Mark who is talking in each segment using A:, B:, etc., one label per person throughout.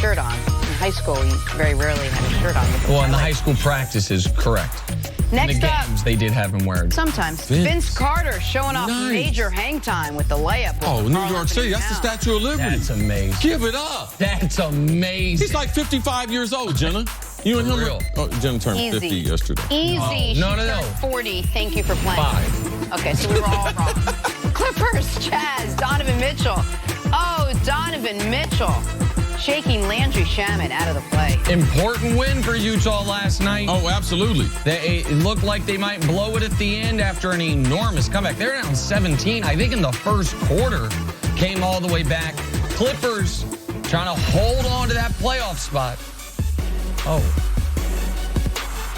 A: shirt on. In high school, you very rarely had a shirt on.
B: Well, in the high school practices, correct.
A: Next
B: in the
A: up,
B: games, they did have him wear it.
A: Sometimes. Vince Carter showing off major hang time with the layup.
C: Oh, New York City. That's the Statue of Liberty.
B: That's amazing.
C: Give it up.
B: That's amazing.
C: He's like 55 years old, Jenna. You and him. Oh, Jenna turned 50 yesterday.
A: Easy.
B: Oh, no.
A: 40. Thank you for playing.
B: 5.
A: Okay, so we were all wrong. Clippers, Chaz, Donovan Mitchell. Oh, Donovan Mitchell. Shaking Landry Shamet out of the play.
B: Important win for Utah last night.
C: Oh, absolutely.
B: It looked like they might blow it at the end after an enormous comeback. They're down 17, I think, in the first quarter. Came all the way back. Clippers trying to hold on to that playoff spot. Oh.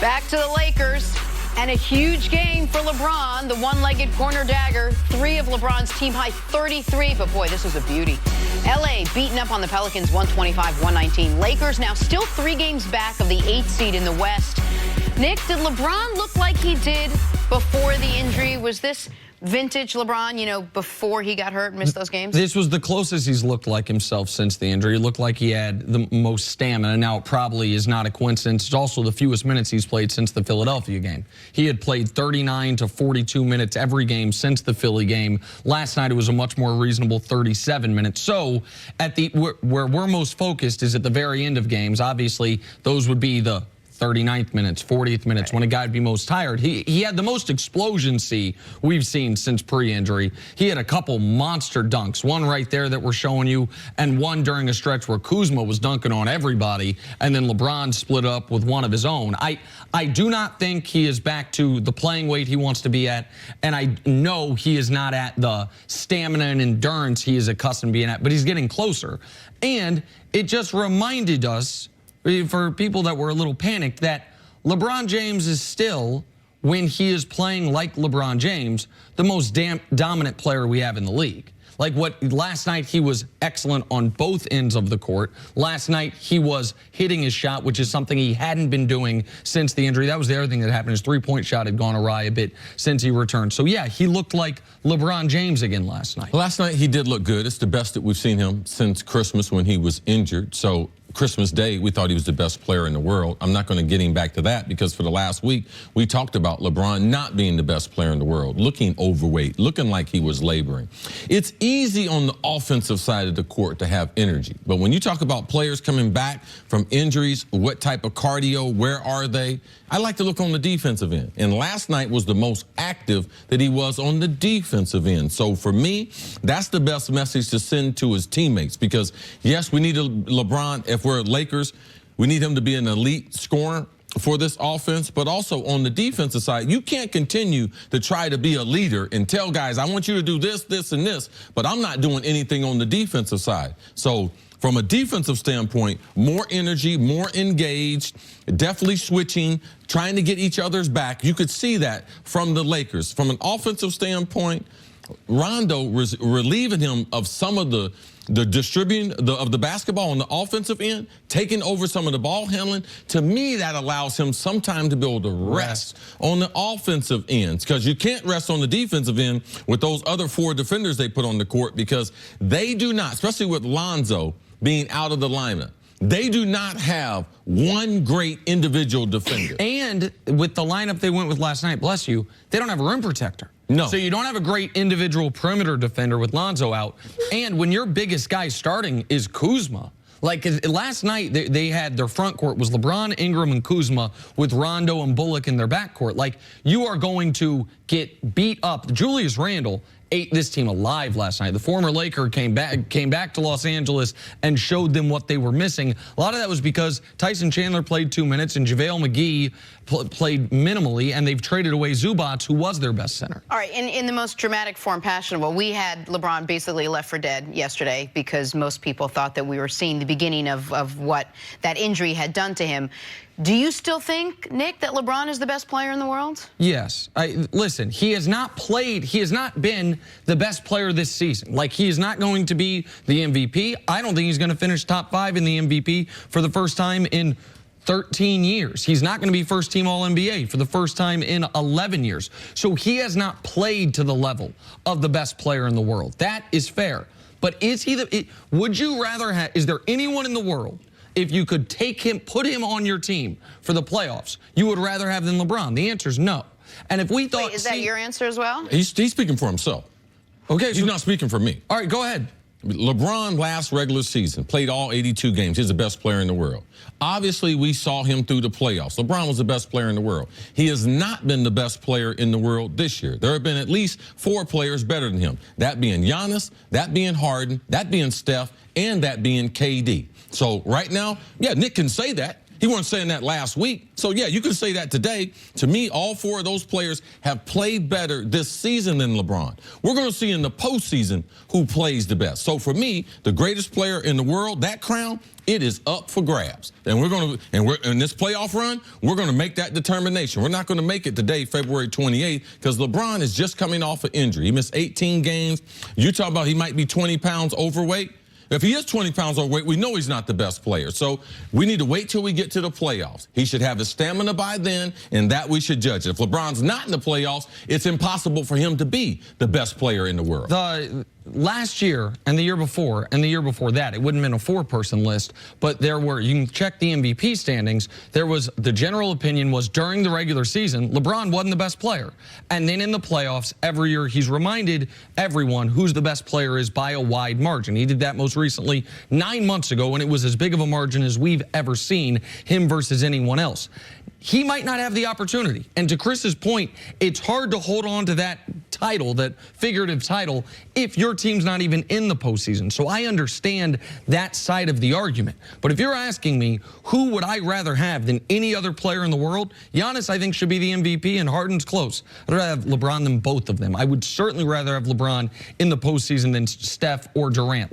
A: Back to the Lakers. And a huge game for LeBron, the one-legged corner dagger. 3 of LeBron's team-high 33, but boy, this was a beauty. L.A. beaten up on the Pelicans 125-119. Lakers now still 3 games back of the 8th seed in the West. Nick, did LeBron look like he did before the injury? Was this vintage LeBron, you know, before he got hurt and missed those games?
B: This was the closest he's looked like himself since the injury. He looked like he had the most stamina. Now, it probably is not a coincidence. It's also the fewest minutes he's played since the Philadelphia game. He had played 39 to 42 minutes every game since the Philly game. Last night, it was a much more reasonable 37 minutes. So, at the where we're most focused is at the very end of games. Obviously, those would be the 39th minutes, 40th minutes, when a guy would be most tired. He had the most explosion-see we've seen since pre-injury. He had a couple monster dunks, one right there that we're showing you, and one during a stretch where Kuzma was dunking on everybody, and then LeBron split up with one of his own. I do not think he is back to the playing weight he wants to be at, and I know he is not at the stamina and endurance he is accustomed to being at, but he's getting closer. And it just reminded us, for people that were a little panicked, that LeBron James is still, when he is playing like LeBron James, the most dominant player we have in the league. Like last night, he was excellent on both ends of the court. Last night, he was hitting his shot, which is something he hadn't been doing since the injury. That was the other thing that happened. His three-point shot had gone awry a bit since he returned. So, yeah, he looked like LeBron James again last night.
C: Last night, he did look good. It's the best that we've seen him since Christmas when he was injured. So, Christmas Day, we thought he was the best player in the world. I'm not going to get him back to that because for the last week, we talked about LeBron not being the best player in the world, looking overweight, looking like he was laboring. It's easy on the offensive side of the court to have energy. But when you talk about players coming back from injuries, what type of cardio, where are they? I like to look on the defensive end. And last night was the most active that he was on the defensive end. So for me, that's the best message to send to his teammates because, yes, we need a LeBron. If we're Lakers, we need him to be an elite scorer for this offense, but also on the defensive side, you can't continue to try to be a leader and tell guys, I want you to do this, this, and this, but I'm not doing anything on the defensive side. So from a defensive standpoint, more energy, more engaged, definitely switching, trying to get each other's back. You could see that from the Lakers. From an offensive standpoint, Rondo was relieving him of some of the distributing of the basketball on the offensive end, taking over some of the ball handling. To me, that allows him some time to be able to rest on the offensive ends because you can't rest on the defensive end with those other 4 defenders they put on the court because they do not, especially with Lonzo being out of the lineup, they do not have one great individual defender.
B: And with the lineup they went with last night, bless you, they don't have a rim protector.
C: No.
B: So you don't have a great individual perimeter defender with Lonzo out. And when your biggest guy starting is Kuzma, like last night they had their front court was LeBron, Ingram, and Kuzma with Rondo and Bullock in their backcourt. Like you are going to get beat up. Julius Randle ate this team alive last night. The former Laker came back to Los Angeles and showed them what they were missing. A lot of that was because Tyson Chandler played 2 minutes and JaVale McGee played minimally, and they've traded away Zubac, who was their best center.
A: All right, in the most dramatic form fashionable, we had LeBron basically left for dead yesterday because most people thought that we were seeing the beginning of what that injury had done to him. Do you still think, Nick, that LeBron is the best player in the world?
B: Yes. Listen, he has not been the best player this season. Like, he is not going to be the MVP. I don't think he's going to finish top 5 in the MVP for the first time in 13 years. He's not going to be first-team All-NBA for the first time in 11 years. So he has not played to the level of the best player in the world. That is fair. But is he would you rather have, is there anyone in the world, if you could take him, put him on your team for the playoffs, you would rather have than LeBron? The answer is no. And if we thought...
A: Wait, is that your answer as well?
C: He's speaking for himself.
B: Okay.
C: He's not speaking for me.
B: All right, go ahead.
C: LeBron last regular season played all 82 games. He's the best player in the world. Obviously, we saw him through the playoffs. LeBron was the best player in the world. He has not been the best player in the world this year. There have been at least 4 players better than him. That being Giannis, that being Harden, that being Steph, and that being KD. So right now, yeah, Nick can say that. He wasn't saying that last week. So, yeah, you can say that today. To me, all 4 of those players have played better this season than LeBron. We're going to see in the postseason who plays the best. So, for me, the greatest player in the world, that crown, it is up for grabs. And we're going to, in this playoff run, we're going to make that determination. We're not going to make it today, February 28th, because LeBron is just coming off an injury. He missed 18 games. You talk about he might be 20 pounds overweight. If he is 20 pounds overweight, we know he's not the best player. So we need to wait till we get to the playoffs. He should have his stamina by then, and that we should judge. If LeBron's not in the playoffs, it's impossible for him to be the best player in the world.
B: Last year and the year before that, it wouldn't have been a 4-person list, but there were, you can check the MVP standings, there was, the general opinion was during the regular season, LeBron wasn't the best player. And then in the playoffs, every year he's reminded everyone who's the best player is by a wide margin. He did that most recently 9 months ago, and it was as big of a margin as we've ever seen, him versus anyone else. He might not have the opportunity. And to Chris's point, it's hard to hold on to that title, that figurative title, if your team's not even in the postseason. So I understand that side of the argument. But if you're asking me, who would I rather have than any other player in the world? Giannis, I think, should be the MVP, and Harden's close. I'd rather have LeBron than both of them. I would certainly rather have LeBron in the postseason than Steph or Durant.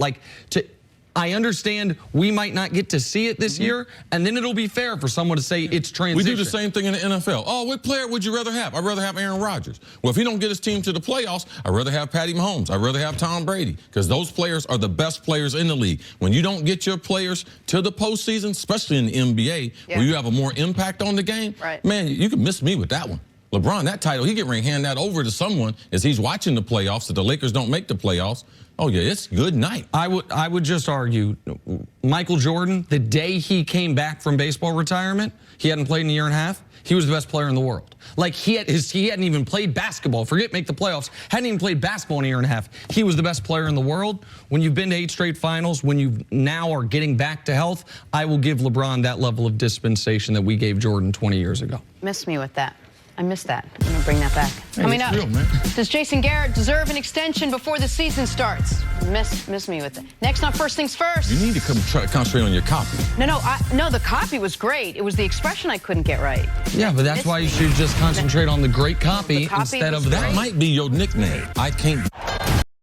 B: I understand we might not get to see it this year, and then it'll be fair for someone to say it's transition.
C: We do the same thing in the NFL. Oh, what player would you rather have? I'd rather have Aaron Rodgers. Well, if he don't get his team to the playoffs, I'd rather have Patty Mahomes. I'd rather have Tom Brady, because those players are the best players in the league. When you don't get your players to the postseason, especially in the NBA, where you have a more impact on the game, man, you can miss me with that one. LeBron, that title, he get ready to hand that over to someone as he's watching the playoffs. If the Lakers don't make the playoffs, oh, yeah, it's good night. I
B: would just argue, Michael Jordan, the day he came back from baseball retirement, he hadn't played in a year and a half, he was the best player in the world. Like, he hadn't even played basketball. Forget make the playoffs. Hadn't even played basketball in a year and a half. He was the best player in the world. When you've been to 8 straight finals, when you now are getting back to health, I will give LeBron that level of dispensation that we gave Jordan 20 years ago.
A: Miss me with that. I missed that. I'm going to bring that back.
C: Hey,
A: Coming up,
C: real, man.
A: Does Jason Garrett deserve an extension before the season starts? Miss me with that. Next on First Things First.
C: You need to concentrate on your copy.
A: No, the copy was great. It was the expression I couldn't get right.
B: Yeah, but that's why you should just concentrate on the great copy instead of that.
C: That might be your nickname. I can't.